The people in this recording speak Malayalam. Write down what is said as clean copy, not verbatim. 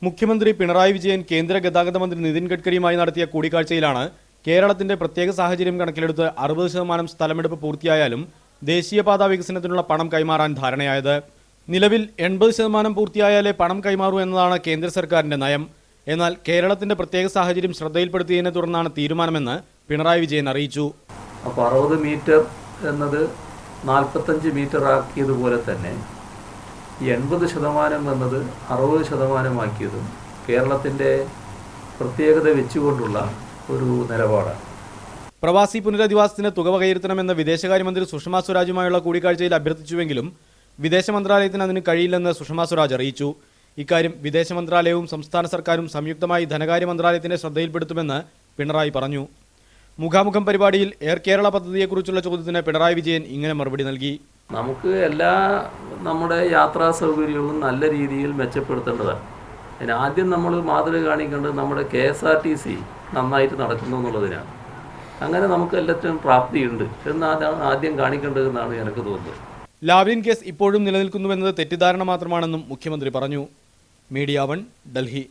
മുഖ്യമന്ത്രി പിണറായി വിജയൻ കേന്ദ്ര ഗതാഗത മന്ത്രി നിതിൻ ഗഡ്കരിയുമായി നടത്തിയ കൂടിക്കാഴ്ചയിലാണ് കേരളത്തിന്റെ പ്രത്യേക സാഹചര്യം കണക്കിലെടുത്ത് 60% സ്ഥലമെടുപ്പ് പൂർത്തിയായാലും ദേശീയപാതാ വികസനത്തിനുള്ള പണം കൈമാറാൻ ധാരണയായത്. നിലവിൽ 80% പൂർത്തിയായാലേ പണം കൈമാറൂ എന്നതാണ് കേന്ദ്ര സർക്കാരിന്റെ നയം. എന്നാൽ കേരളത്തിന്റെ പ്രത്യേക സാഹചര്യം ശ്രദ്ധയിൽപ്പെടുത്തിയതിനെ തുടർന്നാണ് തീരുമാനമെന്ന് പിണറായി വിജയൻ അറിയിച്ചു. അപ്പോൾ 60 മീറ്റർ എന്നത് 45 മീറ്റർ ആക്കിയതുപോലെ തന്നെ 80% എന്നത് 60% ആക്കിയതും കേരളത്തിൻ്റെ പ്രത്യേകത വെച്ചുകൊണ്ടുള്ള ഒരു നിലപാടാണ്. പ്രവാസി പുനരധിവാസത്തിന് തുക വകയിരുത്തണമെന്ന് വിദേശകാര്യമന്ത്രി സുഷമ സ്വരാജുമായുള്ള കൂടിക്കാഴ്ചയിൽ അഭ്യർത്ഥിച്ചുവെങ്കിലും വിദേശ മന്ത്രാലയത്തിന് അതിന് കഴിയില്ലെന്ന് സുഷമ സ്വരാജ് അറിയിച്ചു. ഇക്കാര്യം വിദേശ മന്ത്രാലയവും സംസ്ഥാന സർക്കാരും സംയുക്തമായി ധനകാര്യ മന്ത്രാലയത്തിന്റെ ശ്രദ്ധയിൽപ്പെടുത്തുമെന്ന് പിണറായി പറഞ്ഞു. മുഖാമുഖം പരിപാടിയിൽ എയർ കേരള പദ്ധതിയെക്കുറിച്ചുള്ള ചോദ്യത്തിന് പിണറായി വിജയൻ ഇങ്ങനെ മറുപടി നൽകി. നമുക്ക് നമ്മുടെ യാത്രാ സൗകര്യവും നല്ല രീതിയിൽ മെച്ചപ്പെടുത്തേണ്ടതാണ്. ആദ്യം നമ്മൾ മാതൃക കാണിക്കേണ്ടത് നമ്മുടെ KSRTC നന്നായിട്ട് നടക്കുന്നു എന്നുള്ളതിനാണ്. അങ്ങനെ നമുക്ക് എല്ലാത്തിനും പ്രാപ്തിയുണ്ട് എന്നാണ് ആദ്യം കാണിക്കേണ്ടതെന്നാണ് എനിക്ക് തോന്നുന്നത്. ലാവ്ലിൻ കേസ് ഇപ്പോഴും നിലനിൽക്കുന്നുവെന്നത് തെറ്റിദ്ധാരണ മാത്രമാണെന്നും മുഖ്യമന്ത്രി പറഞ്ഞു. മീഡിയ 1 ഡൽഹി.